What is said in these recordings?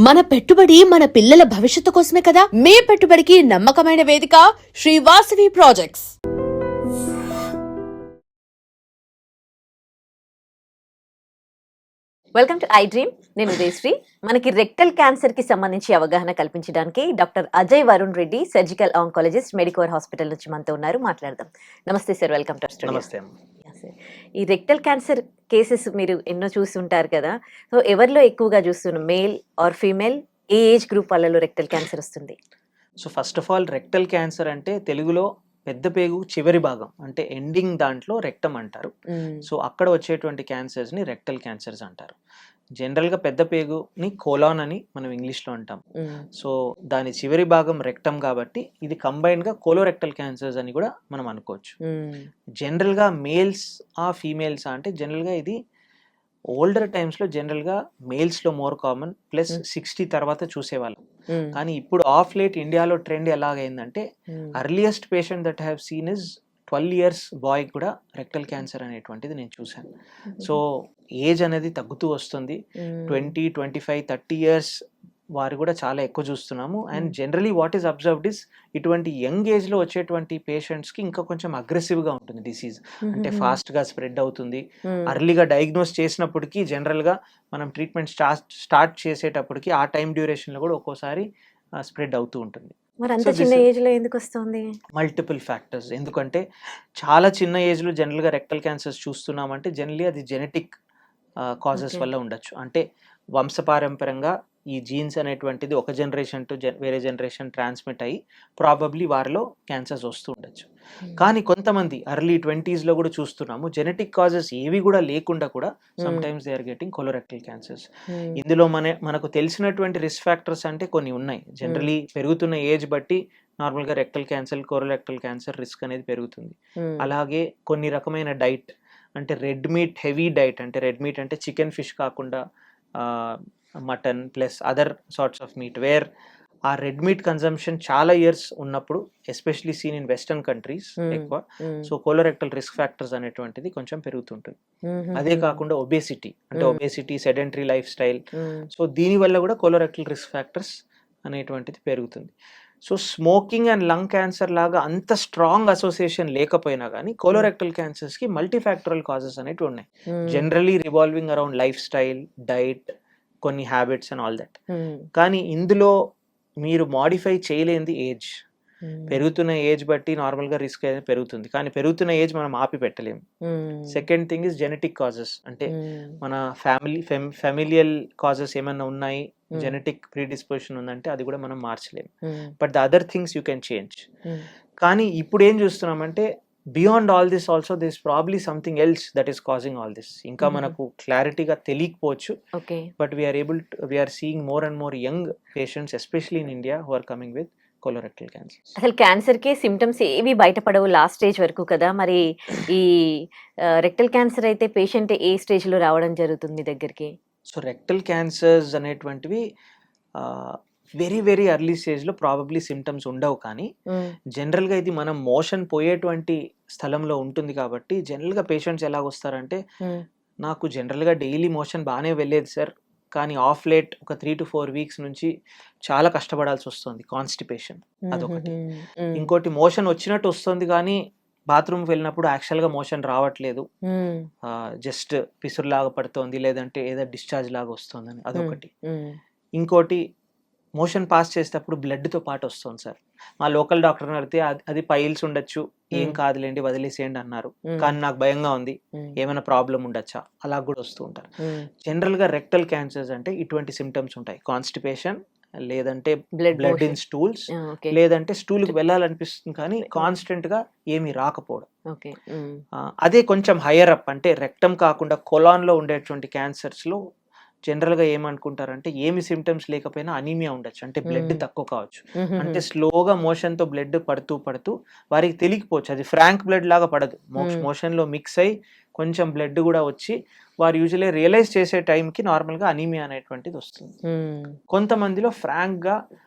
మన పెట్టుబడి మన పిల్లల భవిష్యత్తు కోసమే కదా. మీ పెట్టుబడికి నమ్మకమైన వేదిక Shri Vasavi projects. Welcome to I dream. నేను ఉదయశ్రీ. మనకి రెక్టల్ క్యాన్సర్ కి సంబంధించి అవగాహన కల్పించడానికి doctor Ajay Varun Reddy, surgical oncologist, Medicover hospital నుంచి మనతో ఉన్నారు. మాట్లాడదాం. నమస్తే సార్, వెల్కమ్ టు స్టూడియో. నమస్తే. ఈ రెక్టల్ క్యాన్సర్ కేసెస్ మీరు ఎన్నో చూసి ఉంటారు కదా. సో ఎవరిలో ఎక్కువగా చూస్తున్నాం, male or female? A age group వాళ్ళలో రెక్టల్ క్యాన్సర్ వస్తుంది? So first of all rectal cancer అంటే తెలుగులో పెద్ద పేగు చివరి భాగం అంటే ఎండింగ్ దాంట్లో రెక్టమ్ అంటారు. సో అక్కడ వచ్చేటువంటి క్యాన్సర్స్ని రెక్టల్ క్యాన్సర్స్ అంటారు. జనరల్గా పెద్ద పేగుని కోలాన్ అని మనం ఇంగ్లీష్లో అంటాం. సో దాని చివరి భాగం రెక్టమ్ కాబట్టి ఇది కంబైన్డ్గా కోలోరెక్టల్ క్యాన్సర్స్ అని కూడా మనం అనుకోవచ్చు. జనరల్గా మేల్స్ ఫీమేల్స్ అంటే జనరల్గా ఇది ఓల్డర్ టైమ్స్లో జనరల్గా మేల్స్లో మోర్ కామన్, ప్లస్ 60 తర్వాత చూసేవాళ్ళం. కానీ ఇప్పుడు ఆఫ్ లేట్ ఇండియాలో ట్రెండ్ ఎలాగైందంటే earliest patient that have seen is 12 years boy కూడా రెక్టల్ క్యాన్సర్ అనేటువంటిది నేను చూశాను. సో ఏజ్ అనేది తగ్గుతూ వస్తుంది. 20, 25, 30 years వారు కూడా చాలా ఎక్కువ చూస్తున్నాము. And generally what is observed is ఇటువంటి యంగ్ ఏజ్లో వచ్చేటువంటి పేషెంట్స్కి ఇంకా కొంచెం అగ్రెసివ్గా ఉంటుంది డిసీజ్. అంటే ఫాస్ట్గా స్ప్రెడ్ అవుతుంది. అర్లీగా డయాగ్నోస్ చేసినప్పటికీ జనరల్గా మనం ట్రీట్మెంట్ స్టార్ట్ చేసేటప్పటికి ఆ టైం డ్యూరేషన్లో కూడా ఒక్కోసారి స్ప్రెడ్ అవుతూ ఉంటుంది. మరి అంత చిన్న ఏజ్ లో ఎందుకు వస్తుంది? Multiple factors. ఎందుకంటే చాలా చిన్న ఏజ్లో జనరల్గా రెక్టల్ క్యాన్సర్స్ చూస్తున్నామంటే జనరలీ అది జెనెటిక్ కాజెస్ వల్ల ఉండొచ్చు. అంటే వంశపారంపర్యంగా ఈ జీన్స్ అనేటువంటిది ఒక జనరేషన్ టు వేరే జనరేషన్ ట్రాన్స్మిట్ అయ్యి ప్రాబబ్లీ వారిలో క్యాన్సర్స్ వస్తూ ఉండొచ్చు. కానీ కొంతమంది ఎర్లీ 20s కూడా చూస్తున్నాము జెనెటిక్ కాజెస్ ఏవి కూడా లేకుండా కూడా sometimes they are getting colorectal cancers. ఇందులో మనకు తెలిసినటువంటి రిస్క్ ఫ్యాక్టర్స్ అంటే కొన్ని ఉన్నాయి. జనరలీ పెరుగుతున్న ఏజ్ బట్టి నార్మల్గా rectal cancer, colorectal cancer risk అనేది పెరుగుతుంది. అలాగే కొన్ని రకమైన డైట్ అంటే రెడ్ మీట్ హెవీ డైట్, అంటే రెడ్ మీట్ అంటే చికెన్, ఫిష్ కాకుండా mutton plus other sorts of meat, where ఆ రెడ్ మీట్ కన్జంప్షన్ చాలా ఇయర్స్ ఉన్నప్పుడు especially seen in western countries ఎక్కువ. సో కోలోరెక్టల్ రిస్క్ ఫ్యాక్టర్స్ అనేటువంటిది కొంచెం పెరుగుతుంటుంది. అదే కాకుండా ఒబేసిటీ, అంటే obesity, sedentary lifestyle, so దీనివల్ల కూడా కోలోరెక్టల్ రిస్క్ ఫ్యాక్టర్స్ అనేటువంటిది పెరుగుతుంది. So smoking and lung cancer లాగా అంత స్ట్రాంగ్ అసోసియేషన్ లేకపోయినా కానీ కోలోరెక్టల్ క్యాన్సర్స్కి మల్టీఫ్యాక్టరల్ కాజెస్ అనేవి ఉన్నాయి. Generally revolving around life style, diet, కొన్ని హ్యాబిట్స్ అండ్ ఆల్ దట్. కానీ ఇందులో మీరు మాడిఫై చేయలేనిది ఏజ్. పెరుగుతున్న ఏజ్ బట్టి నార్మల్గా రిస్క్ అనేది పెరుగుతుంది, కానీ పెరుగుతున్న ఏజ్ మనం ఆపి పెట్టలేము. Second thing is genetic causes, అంటే మన ఫ్యామిలియల్ కాజెస్ ఏమైనా ఉన్నాయి, జెనెటిక్ ప్రీడిస్పోజిషన్ ఉందంటే అది కూడా మనం మార్చలేము. But the other things you can change. కానీ ఇప్పుడు ఏం చూస్తున్నామంటే beyond all this also this probably something else that is causing all this. ఇంకా మనకు క్లారిటీగా తెలియకపోవచ్చు, but we're seeing more and more young patients especially in India who are coming with colorectal cancer. అసలు cancer కి symptoms ఏవి బయటపడవు last stage వరకు కదా. మరి ఈ రెక్టల్ క్యాన్సర్ అయితే పేషెంట్ ఏ స్టేజ్ లో రావడం జరుగుతుంది మీ దగ్గరికి? సో రెక్టల్ క్యాన్సర్స్ అనేటువంటివి వెరీ వెరీ ఎర్లీ స్టేజ్లో ప్రాబబ్లీ సిమ్టమ్స్ ఉండవు, కానీ జనరల్గా ఇది మనం మోషన్ పోయేటువంటి స్థలంలో ఉంటుంది కాబట్టి జనరల్గా పేషెంట్స్ ఎలా వస్తారంటే, నాకు జనరల్గా డైలీ మోషన్ బాగానే వెళ్ళేది సార్, కానీ ఆఫ్ లేట్ ఒక 3 to 4 weeks నుంచి చాలా కష్టపడాల్సి వస్తుంది, కాన్స్టిపేషన్ అదొకటి. ఇంకోటి మోషన్ వచ్చినట్టు వస్తుంది కానీ బాత్రూమ్కి వెళ్ళినప్పుడు యాక్చువల్గా మోషన్ రావట్లేదు, జస్ట్ పిసురులాగా పడుతోంది, లేదంటే ఏదో డిశ్చార్జ్ లాగా వస్తుందని అదొకటి. ఇంకోటి మోషన్ పాస్ చేసేటప్పుడు బ్లడ్తో పాటు వస్తుంది సార్. మా లోకల్ డాక్టర్ని అడిగితే అది పైల్స్ ఉండొచ్చు, ఏం కాదులేండి వదిలేసేయండి అన్నారు, కానీ నాకు భయంగా ఉంది, ఏమైనా ప్రాబ్లం ఉండొచ్చా, అలా కూడా వస్తూ ఉంటారు. జనరల్గా రెక్టల్ క్యాన్సర్స్ అంటే ఇటువంటి సిమ్టమ్స్ ఉంటాయి, కాన్స్టిపేషన్, లేదంటే బ్లడ్ ఇన్ స్టూల్స్, లేదంటే స్టూల్కి వెళ్ళాలనిపిస్తుంది కానీ కాన్స్టెంట్ గా ఏమీ రాకపోవడం. అదే కొంచెం హైయర్ అప్ అంటే రెక్టమ్ కాకుండా కొలాన్ లో ఉండేటువంటి క్యాన్సర్స్ లో జనరల్ గా ఏమనుకుంటారంటే ఏమి సిమ్టమ్స్ లేకపోయినా అనీమియా ఉండొచ్చు, అంటే బ్లడ్ తక్కువ కావచ్చు, అంటే స్లోగా మోషన్ తో బ్లడ్ పడుతూ వారికి తెలియకపోవచ్చు, అది ఫ్రాంక్ బ్లడ్ లాగా పడదు, మోషన్ లో మిక్స్ అయ్యి కొంచెం బ్లడ్ కూడా వచ్చి వారు యూజువల్లీ రియలైజ్ చేసే టైంకి నార్మల్గా అనీమియా అనేటువంటిది వస్తుంది. కొంతమందిలో ఫ్రాంక్గా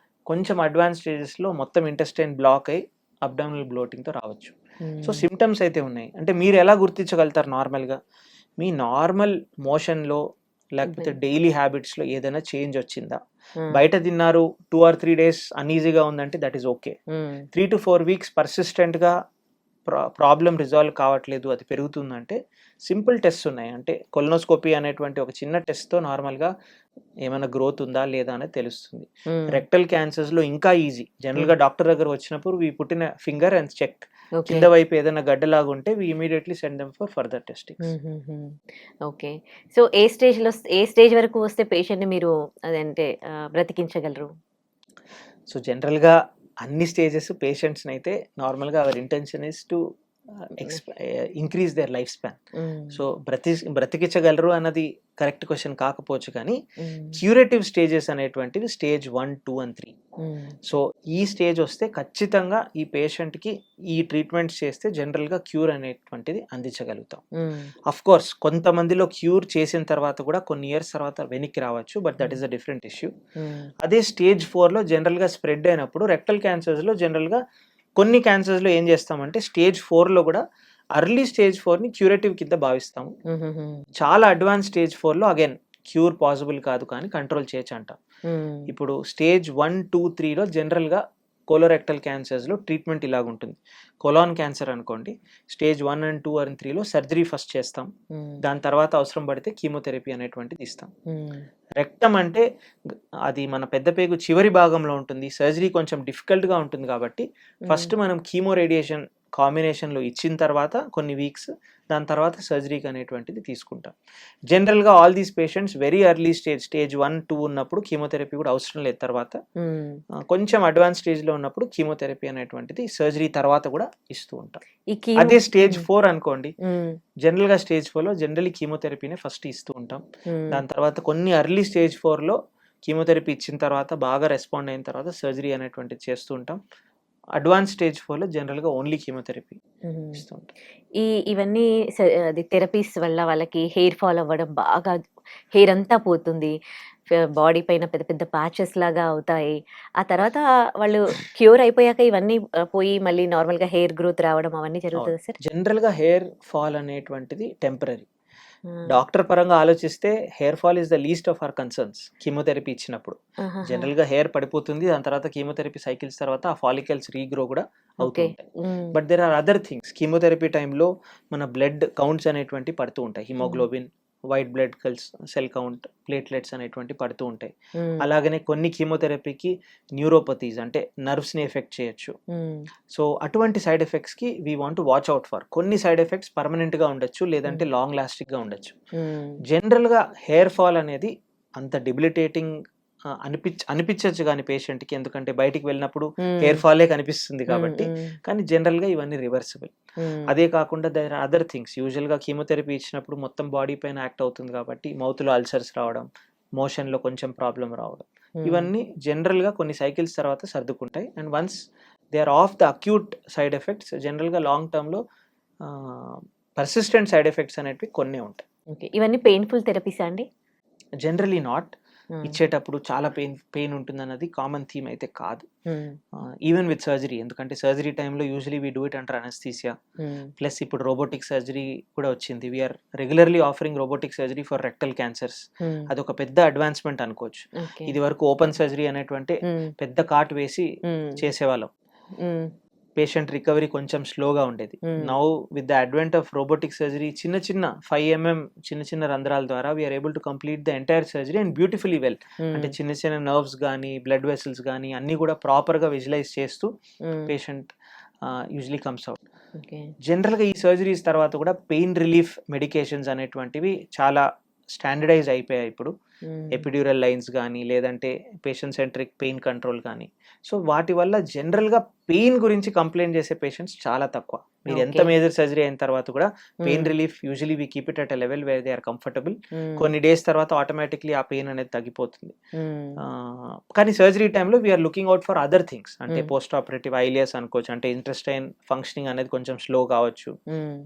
కొంచెం అడ్వాన్స్ స్టేజెస్లో మొత్తం ఇంటెస్టైన్ బ్లాక్ అయ్యి అబ్డామినల్ బ్లోటింగ్తో రావచ్చు. సో సిమ్టమ్స్ అయితే ఉన్నాయి. అంటే మీరు ఎలా గుర్తించగలుగుతారు? నార్మల్గా మీ నార్మల్ మోషన్లో లేకపోతే డైలీ హ్యాబిట్స్లో ఏదైనా చేంజ్ వచ్చిందా, బయట తిన్నారు 2 or 3 days అన్ఈజీగా ఉందంటే that is okay. 3 to 4 weeks పర్సిస్టెంట్గా ప్రాబ్లం రిజాల్వ్ కావట్లేదు, అది పెరుగుతుందంటే సింపుల్ టెస్ట్ ఉన్నాయి. అంటే కొలనోస్కోపీ అనేటువంటి ఒక చిన్న టెస్ట్తో నార్మల్గా ఏమైనా గ్రోత్ ఉందా లేదా అనేది తెలుస్తుంది. రెక్టల్ క్యాన్సర్స్లో ఇంకా ఈజీ. జనరల్గా డాక్టర్ దగ్గర వచ్చినప్పుడు వీ పుట్టిన ఫింగర్ అండ్ చెక్, కింద వైపు ఏదైనా గడ్డలాగా ఉంటే we immediately send them for further testing. Okay. So A stage వరకు వస్తే పేషెంట్ని మీరు అదంటే బ్రతికించగలరు? సో జనరల్గా అన్ని స్టేజెస్ పేషెంట్స్ని అయితే నార్మల్గా our intention is to increase their life span. So బ్రతికించగలరు అన్నది కరెక్ట్ క్వశ్చన్ కాకపోవచ్చు, కానీ క్యూరేటివ్ స్టేజెస్ అనేటువంటివి స్టేజ్ 1, 2 and 3. సో ఈ స్టేజ్ వస్తే ఖచ్చితంగా ఈ పేషెంట్కి ఈ ట్రీట్మెంట్స్ చేస్తే జనరల్గా క్యూర్ అనేటువంటిది అందించగలుగుతాం. అఫ్ కోర్స్ కొంతమందిలో క్యూర్ చేసిన తర్వాత కూడా కొన్ని ఇయర్స్ తర్వాత వెనక్కి రావచ్చు, but that is a different issue. అదే స్టేజ్ 4లో జనరల్గా స్ప్రెడ్ అయినప్పుడు రెక్టల్ క్యాన్సర్స్లో జనరల్గా కొన్ని క్యాన్సర్స్లో ఏం చేస్తామంటే స్టేజ్ 4లో కూడా అర్లీ స్టేజ్ 4ని క్యూరేటివ్ కింద భావిస్తాము. చాలా అడ్వాన్స్ స్టేజ్ 4లో అగైన్ క్యూర్ పాసిబుల్ కాదు, కానీ కంట్రోల్ చేయొచ్చు అంటాం. ఇప్పుడు స్టేజ్ 1, 2, 3లో జనరల్గా కోలోరెక్టల్ క్యాన్సర్స్లో ట్రీట్మెంట్ ఇలాగుంటుంది. కొలాన్ క్యాన్సర్ అనుకోండి, స్టేజ్ 1 and 2 and 3లో సర్జరీ ఫస్ట్ చేస్తాం, దాని తర్వాత అవసరం పడితే కీమోథెరపీ అనేటువంటిది ఇస్తాం. రెక్టమ్ అంటే అది మన పెద్ద పేగు చివరి భాగంలో ఉంటుంది, సర్జరీ కొంచెం డిఫికల్ట్గా ఉంటుంది కాబట్టి ఫస్ట్ మనం కీమో రేడియేషన్ కాంబినేషన్లో ఇచ్చిన తర్వాత కొన్ని వీక్స్, దాని తర్వాత సర్జరీకి అనేటువంటిది తీసుకుంటాం. జనరల్గా all these patients very early stage 1, 2 ఉన్నప్పుడు కీమోథెరపీ కూడా అవసరం లేదు. తర్వాత కొంచెం అడ్వాన్స్ స్టేజ్లో ఉన్నప్పుడు కీమోథెరపీ అనేటువంటిది సర్జరీ తర్వాత కూడా ఇస్తూ ఉంటాం. అదే స్టేజ్ 4 అనుకోండి, జనరల్గా స్టేజ్ 4లో జనరల్లీ కీమోథెరపీనే ఫస్ట్ ఇస్తూ ఉంటాం. దాని తర్వాత కొన్ని ఎర్లీ స్టేజ్ 4లో కీమోథెరపీ ఇచ్చిన తర్వాత బాగా రెస్పాండ్ అయిన తర్వాత సర్జరీ అనేటువంటిది చేస్తూ ఉంటాం. అడ్వాన్స్ స్టేజ్ 4లో జనరల్గా ఓన్లీ కీమోథెరపీ ఇస్తూ ఉంటాం. ఇవన్నీ అది థెరపీస్ వల్ల వాళ్ళకి హెయిర్ ఫాల్ అవ్వడం, బాగా హెయిర్ అంతా పోతుంది, బాడీ పైన పెద్ద పెద్ద ప్యాచెస్ లాగా అవుతాయి. ఆ తర్వాత వాళ్ళు క్యూర్ అయిపోయాక ఇవన్నీ పోయి మళ్ళీ నార్మల్గా హెయిర్ గ్రోత్ రావడం అవన్నీ జరుగుతుంది సార్? జనరల్గా హెయిర్ ఫాల్ అనేటువంటిది టెంపరీ. డాక్టర్ పరంగా ఆలోచిస్తే hair fall is the least of our concerns. Chemotherapy ఇచ్చినప్పుడు జనరల్గా హెయిర్ పడిపోతుంది, దాని తర్వాత కీమోథెరపీ సైకిల్స్ తర్వాత ఆ ఫాలికల్స్ రీగ్రో కూడా అవుతుంటాయి. But there are other things. Chemotherapy టైంలో మన బ్లడ్ కౌంట్స్ అనేటువంటి పడుతూ ఉంటాయి. Hemoglobin, white blood cell count, platelets అనేటువంటి పడుతూ ఉంటాయి. అలాగనే కొన్ని కీమోథెరపీకి న్యూరోపతీస్ అంటే నర్వ్స్ ని ఎఫెక్ట్ చేయొచ్చు. సో అటువంటి సైడ్ ఎఫెక్ట్స్ కి we want to watch out for. కొన్ని సైడ్ ఎఫెక్ట్స్ పర్మనెంట్ గా ఉండొచ్చు, లేదంటే లాంగ్ లాస్టింగ్ గా ఉండొచ్చు. జనరల్ గా హెయిర్ ఫాల్ అనేది అంత డిబిలిటేటింగ్ అనిపించచ్చు కానీ పేషెంట్ కి, ఎందుకంటే బయటికి వెళ్ళినప్పుడు హెయిర్ ఫాలే కనిపిస్తుంది కాబట్టి. కానీ జనరల్ గా ఇవన్నీ రివర్సిబుల్. అదే కాకుండా there are other things. Usual గా కీమోథెరపీ ఇచ్చినప్పుడు మొత్తం బాడీ పైన యాక్ట్ అవుతుంది కాబట్టి మౌత్ లో అల్సర్స్ రావడం, మోషన్ లో కొంచెం ప్రాబ్లం రావడం, ఇవన్నీ జనరల్ గా కొన్ని సైకిల్స్ తర్వాత సర్దుకుంటాయి. And once they are off the acute side effects, general గా లాంగ్ టర్మ్ లో పర్సిస్టెంట్ సైడ్ ఎఫెక్ట్స్ అనేవి కొన్ని ఉంటాయి. ఇవన్నీ పెయిన్ఫుల్ థెరపీస్ అండి? Generally not. ఇచ్చేటప్పుడు చాలా పెయిన్ ఉంటుంది అన్నది కామన్ థీమ్ అయితే కాదు. ఈవెన్ విత్ సర్జరీ, ఎందుకంటే సర్జరీ టైంలో usually we do it under anaesthesia. Plus ఇప్పుడు రోబోటిక్ సర్జరీ కూడా వచ్చింది. We're regularly offering robotic surgery for rectal cancers. అది ఒక పెద్ద అడ్వాన్స్మెంట్ అనుకోవచ్చు. ఇది వరకు ఓపెన్ సర్జరీ అనేటువంటి పెద్ద కాట్ వేసి చేసేవాళ్ళం, పేషెంట్ రికవరీ కొంచెం స్లోగా ఉండేది. Now with the advent of robotic surgery, చిన్న 5 mm చిన్న రంధ్రాల ద్వారా we're able to complete the entire surgery and beautifully well. అంటే చిన్న నర్వ్స్ కానీ బ్లడ్ వెసల్స్ కానీ అన్ని కూడా ప్రాపర్ గా విజువలైజ్ చేస్తూ patient usually comes out. General గా ఈ సర్జరీస్ తర్వాత కూడా పెయిన్ రిలీఫ్ మెడికేషన్స్ అనేటువంటివి చాలా స్టాండర్డైజ్ అయిపోయాయి ఇప్పుడు. ఎపిడ్యూరల్ లైన్స్ కానీ, లేదంటే పేషెంట్ సెంట్రిక్ పెయిన్ కంట్రోల్ కానీ. సో వాటి వల్ల జనరల్గా పెయిన్ గురించి కంప్లైంట్ చేసే పేషెంట్స్ చాలా తక్కువ. మీరు ఎంత మేజర్ సర్జరీ అయిన తర్వాత కూడా pain relief usually we keep it at a level where they are comfortable. కొన్ని డేస్ తర్వాత ఆటోమేటిక్లీ ఆ పెయిన్ అనేది తగ్గిపోతుంది. కానీ సర్జరీ టైంలో we're looking out for other things. అంటే పోస్ట్ ఆపరేటివ్ ఐలియస్ అనుకోవచ్చు, అంటే ఇంటెస్టైన్ ఫంక్షనింగ్ అనేది కొంచెం స్లో కావచ్చు,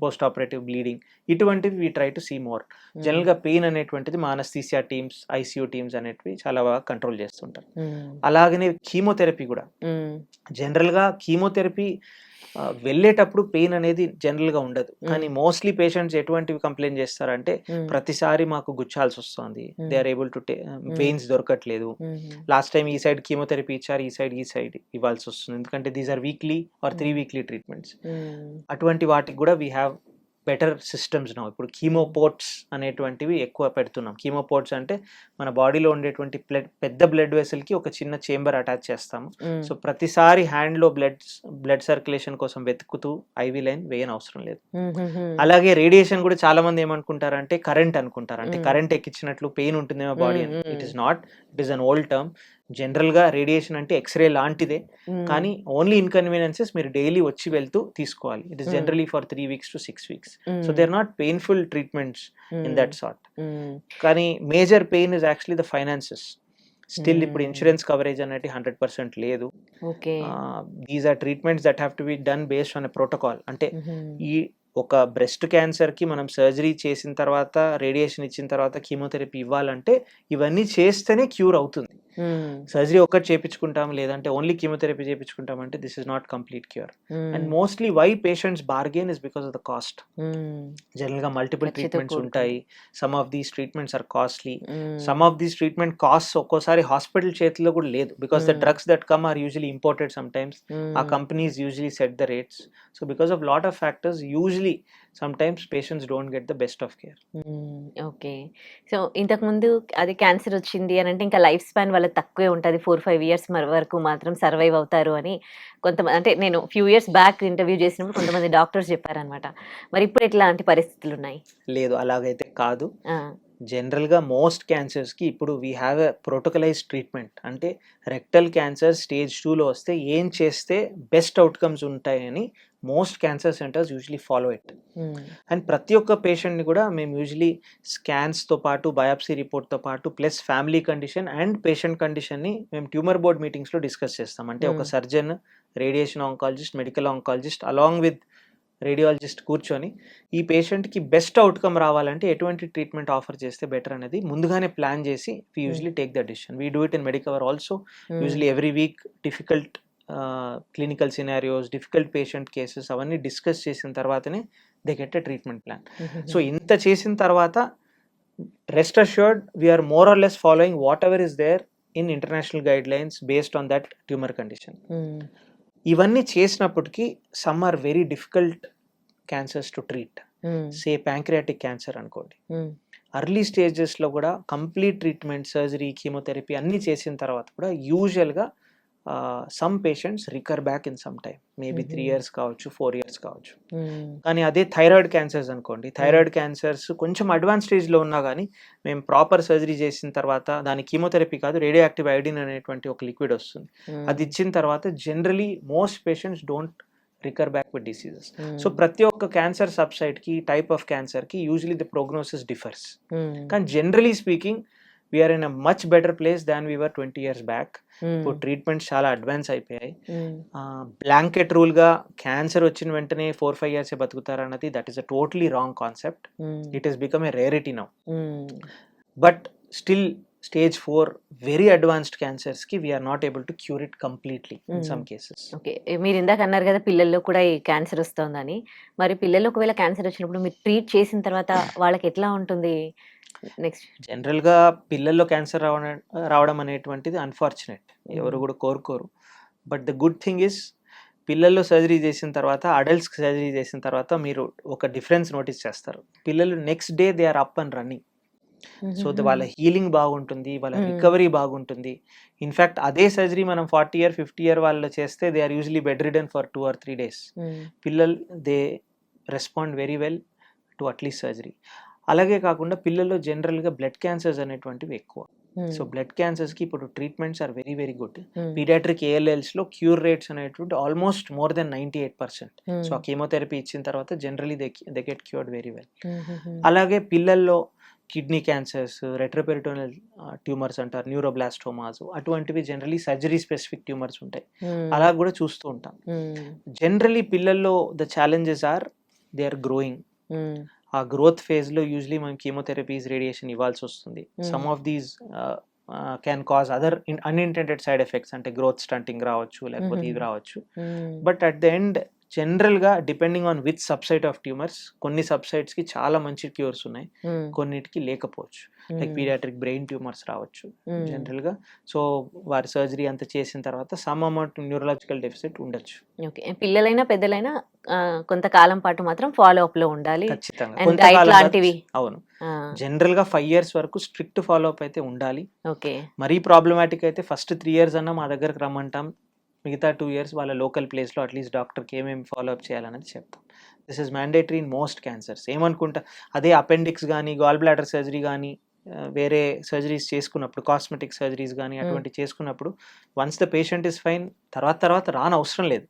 పోస్ట్ ఆపరేటివ్ బ్లీడింగ్, ఇటువంటివి we try to see more. General గా పెయిన్ అనేటువంటిది మా అనస్థీసియా టీమ్స్, ఐసీయూ టీమ్స్ అనేటివి చాలా బాగా కంట్రోల్ చేస్తుంటారు. అలాగనే కీమోథెరపీ కూడా జనరల్ గా కీమోథెరపీ వెళ్ళేటప్పుడు పెయిన్ అనేది జనరల్గా ఉండదు, కానీ మోస్ట్లీ పేషెంట్స్ ఎటువంటివి కంప్లైంట్ చేస్తారంటే ప్రతిసారి మాకు గుచ్చాల్సి వస్తుంది, they are able to veins దొరకట్లేదు, లాస్ట్ టైం ఈ సైడ్ కీమోథెరపీ ఇచ్చారు, ఈ సైడ్ ఇవ్వాల్సి వస్తుంది, ఎందుకంటే these are weekly or 3 weekly treatments. అటువంటి వాటికి కూడా we have better systems now. ఇప్పుడు కీమోపోర్ట్స్ అనేటువంటివి ఎక్కువ పెడుతున్నాం. కీమోపోర్ట్స్ అంటే మన బాడీలో ఉండేటువంటి పెద్ద బ్లడ్ వెసల్కి ఒక చిన్న చేంబర్ అటాచ్ చేస్తాము. సో ప్రతిసారి హ్యాండ్లో బ్లడ్ సర్క్యులేషన్ కోసం వెతుకుతూ ఐవి లైన్ వేయని అవసరం లేదు. అలాగే రేడియేషన్ కూడా చాలా మంది ఏమనుకుంటారంటే కరెంట్ అనుకుంటారు, అంటే కరెంట్ ఎక్కించినట్లు పెయిన్ ఉంటుందేమో బాడీ అని. It is not, it is an old term. జనరల్గా రేడియేషన్ అంటే ఎక్స్రే లాంటిదే, కానీ ఓన్లీ ఇన్కన్వీనియన్సెస్ మీరు డైలీ వచ్చి వెళ్తూ తీసుకోవాలి. It is generally for 3 weeks to 6 weeks. So they are not painful treatments in that sort. కానీ major pain is actually the finances. Still ఇప్పుడు ఇన్సూరెన్స్ కవరేజ్ అనేది 100% లేదు. These are treatments that have to be done based on a protocol. అంటే ఈ ఒక breast క్యాన్సర్కి మనం surgery చేసిన తర్వాత, రేడియేషన్ ఇచ్చిన తర్వాత కీమోథెరపీ ఇవ్వాలంటే ఇవన్నీ చేస్తేనే క్యూర్ అవుతుంది. సర్జరీ ఒక్కటి చేయించుకుంటాం, లేదంటే ఓన్లీ కీమోథెరపీ చేయించుకుంటాం అంటే this is not complete cure. And mostly why patients burden is because of the cost. జనరల్గా మల్టిపుల్ ట్రీట్మెంట్స్ ఉంటాయి. Some of these treatments are costly. Some of these treatment cost ఒక్కోసారి hospital చేతిలో కూడా లేదు, because the drugs that come are usually imported sometimes. ఆ companies usually set the rates. So because of lot of factors usually sometimes patients don't get the best of care. Okay. So ఇంతకుముందు అది cancer వచ్చింది అని అంటే ఇంకా life span వాళ్ళ తక్కువే ఉంటుంది, 4-5 years వరకు మాత్రం సర్వైవ్ అవుతారు అని కొంతమంది, అంటే నేను ఫ్యూ ఇయర్స్ బ్యాక్ ఇంటర్వ్యూ చేసినప్పుడు కొంతమంది డాక్టర్స్ చెప్పారనమాట. మరి ఇప్పుడు ఎట్లాంటి పరిస్థితులు ఉన్నాయి? లేదు, అలాగైతే కాదు. జనరల్గా మోస్ట్ క్యాన్సర్స్కి ఇప్పుడు వీ హ్యావ్ ఎ ప్రోటోకలైజ్డ్ ట్రీట్మెంట్. అంటే రెక్టల్ క్యాన్సర్ స్టేజ్ 2లో వస్తే ఏం చేస్తే బెస్ట్ అవుట్కమ్స్ ఉంటాయని most cancer centres usually follow it. And ప్రతి ఒక్క పేషెంట్ని కూడా మేము యూజువలీ స్కాన్స్తో పాటు, బయాప్సీ రిపోర్ట్తో పాటు, plus family condition and patient కండిషన్ని మేము ట్యూమర్ బోర్డ్ మీటింగ్స్లో డిస్కస్ చేస్తాం. అంటే ఒక surgeon, radiation oncologist, medical oncologist along with radiologist కూర్చొని ఈ పేషెంట్కి బెస్ట్ అవుట్కమ్ రావాలంటే ఎటువంటి ట్రీట్మెంట్ ఆఫర్ చేస్తే బెటర్ అనేది ముందుగానే ప్లాన్ చేసి we usually take the decision. We do it in Medicover also. Usually every week difficult clinical scenarios, difficult patient cases అవన్నీ డిస్కస్ చేసిన తర్వాతనే they get a treatment plan. So ఇంత చేసిన తర్వాత rest assured we're more or less following whatever is there in international guidelines based on that tumour condition. ఇవన్నీ చేసినప్పటికీ some are very difficult cancers to treat. Say pancreatic cancer అనుకోండి, early స్టేజెస్లో కూడా complete treatment, surgery, chemotherapy అన్నీ చేసిన తర్వాత కూడా యూజువల్గా some patients రికర్ back in some time, maybe 3 years కావచ్చు, 4 years కావచ్చు. కానీ అదే థైరాయిడ్ క్యాన్సర్స్ అనుకోండి, థైరాయిడ్ క్యాన్సర్స్ కొంచెం అడ్వాన్స్ స్టేజ్లో ఉన్నా కానీ మేము ప్రాపర్ సర్జరీ చేసిన తర్వాత దాని కీమోథెరపీ కాదు, రేడియో యాక్టివ్ ఐడిన్ అనేటువంటి ఒక లిక్విడ్ వస్తుంది. అది ఇచ్చిన తర్వాత generally most patients don't recur back with diseases. So ప్రతి ఒక్క క్యాన్సర్ సబ్సైట్కి, టైప్ ఆఫ్ క్యాన్సర్కి యూజువలీ ద ప్రోగ్నోసిస్ డిఫర్స్. కానీ generally speaking we're in a much better place than we were 20 years back. ఇప్పుడు ట్రీట్మెంట్స్ చాలా అడ్వాన్స్ అయిపోయాయి. Blanket రూల్గా cancer వచ్చిన వెంటనే 4-5 years బతుకుతారు అన్నది that is a totally wrong concept. It is become a rarity now. But still stage 4 very advanced క్యాన్సర్స్కి we are not able to cure it completely in some cases. Okay, మీరు ఇందాక అన్నారు కదా పిల్లల్లో కూడా ఈ క్యాన్సర్ వస్తుందని. మరి పిల్లల్లో ఒకవేళ క్యాన్సర్ వచ్చినప్పుడు మీరు ట్రీట్ చేసిన తర్వాత వాళ్ళకి ఎట్లా ఉంటుంది నెక్స్ట్? జనరల్గా పిల్లల్లో క్యాన్సర్ రావడం అనేటువంటిది అన్ఫార్చునేట్, ఎవరు కూడా కోరుకోరు. But the good thing is పిల్లల్లో సర్జరీ చేసిన తర్వాత, అడల్ట్స్కి సర్జరీ చేసిన తర్వాత మీరు ఒక డిఫరెన్స్ నోటీస్ చేస్తారు. పిల్లలు next day they are up and running. So వాళ్ళ హీలింగ్ బాగుంటుంది, వాళ్ళ రికవరీ బాగుంటుంది. ఇన్ఫ్యాక్ట్ అదే సర్జరీ మనం 40 year 50 year వాళ్ళు చేస్తే they are usually bedridden for 2 or 3 days. పిల్లలు దే respond very well to at least surgery. అలాగే కాకుండా పిల్లల్లో జనరల్గా బ్లడ్ క్యాన్సర్స్ అనేటువంటివి ఎక్కువ. సో బ్లడ్ క్యాన్సర్స్కి ఇప్పుడు treatments are very very good. Paediatric ALLsలో క్యూర్ రేట్స్ అనేటువంటి ఆల్మోస్ట్ మోర్ దెన్ 98%. సో ఆ కీమోథెరపీ ఇచ్చిన తర్వాత generally they get cured very well. అలాగే పిల్లల్లో కిడ్నీ క్యాన్సర్స్, రెట్రోపెరిటోనల్ ట్యూమర్స్ అంటారు, న్యూరోబ్లాస్టోమాస్, అటువంటివి జనరలీ సర్జరీ స్పెసిఫిక్ ట్యూమర్స్ ఉంటాయి. అలా కూడా చూస్తూ ఉంటాం. జనరలీ పిల్లల్లో the challenges are they are growing. ఆ గ్రోత్ ఫేజ్లో యూజువలీ మనం కీమోథెరపీస్, రేడియేషన్ ఇవ్వాల్సి వస్తుంది. Some of these can cause other unintended side effects, అంటే గ్రోత్ స్టంటింగ్ రావచ్చు, లేకపోతే ఇవి రావచ్చు. బట్ అట్ ద ఎండ్ జనరల్గా depending on which subsite of tumours, కొన్ని సబ్సైట్స్కి చాలా మంచి క్యూర్స్ ఉన్నాయి, కొన్నిటికి లేకపోవచ్చు. లైక్ పీడియాట్రిక్ బ్రెయిన్ ట్యూమర్స్ రావచ్చు జనరల్గా. సో వారి సర్జరీ అంతా చేసిన తర్వాత సమ్ అమౌంట్ న్యూరలాజికల్ డెఫిసిట్ ఉండొచ్చు. ఓకే, పిల్లలైనా పెద్దలైనా కొంతకాలం పాటు మాత్రం ఫాలో అప్ లో ఉండాలి. ఖచ్చితంగా And కొంతకాలం diet లాంటివి. అవును, జనరల్గా 5 years వరకు స్ట్రిక్ట్ ఫాలో అప్ అయితే ఉండాలి. ఓకే, మరీ ప్రాబ్లమాటిక్ అయితే ఫస్ట్ 3 years అన్నా మా దగ్గరకు రమ్మంటాం, మిగతా 2 years వాళ్ళ లోకల్ ప్లేస్లో అట్లీస్ట్ డాక్టర్కి ఏమేమి ఫాలో అప్ చేయాలనేది చెప్తాం. This is mandatory in most cancers. ఏమనుకుంటా అదే అపెండిక్స్ కానీ గాల్ బ్లాడర్ సర్జరీ కానీ వేరే సర్జరీస్ చేసుకున్నప్పుడు, కాస్మెటిక్ సర్జరీస్ కానీ అటువంటి చేసుకున్నప్పుడు once the patient is fine, తర్వాత రాని అవసరం లేదు.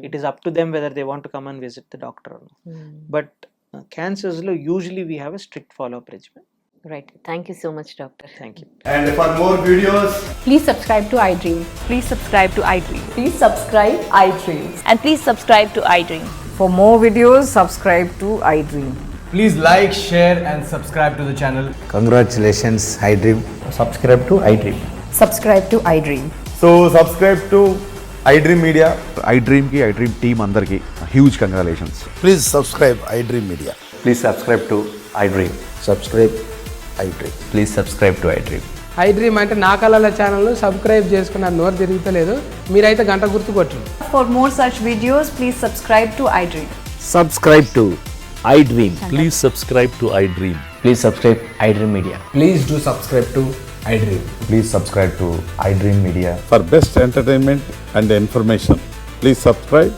It is up to them whether they want to come and visit the doctor. But క్యాన్సర్స్లో usually we have a strict follow up regimen. Right. Thank you so much doctor. Thank you. And for more videos, Please subscribe to iDream. Please subscribe to iDream. Please subscribe iDream. And please subscribe to iDream. For more videos, subscribe to iDream. please like, share and subscribe to the channel. Congratulations, iDream. Subscribe to iDream. Subscribe to iDream. So subscribe to iDream Media. iDream ki iDream team andarki huge congratulations. Please subscribe iDream Media. Please subscribe to iDream. Subscribe iDream. Please subscribe to iDream. iDream అంటే నా కళల ఛానల్ను subscribe చేసుకున్న నోరు తిరుగుతలేదు, మీరైతే గంట గుర్తు కొట్టండి. For more such videos, please subscribe to iDream. Subscribe to iDream. Please subscribe to iDream. Please subscribe iDream Media. Please do subscribe to iDream. Please subscribe to iDream Media. For best entertainment and information, please subscribe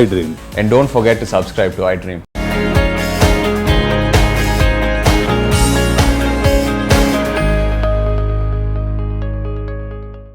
iDream. And don't forget to subscribe to iDream.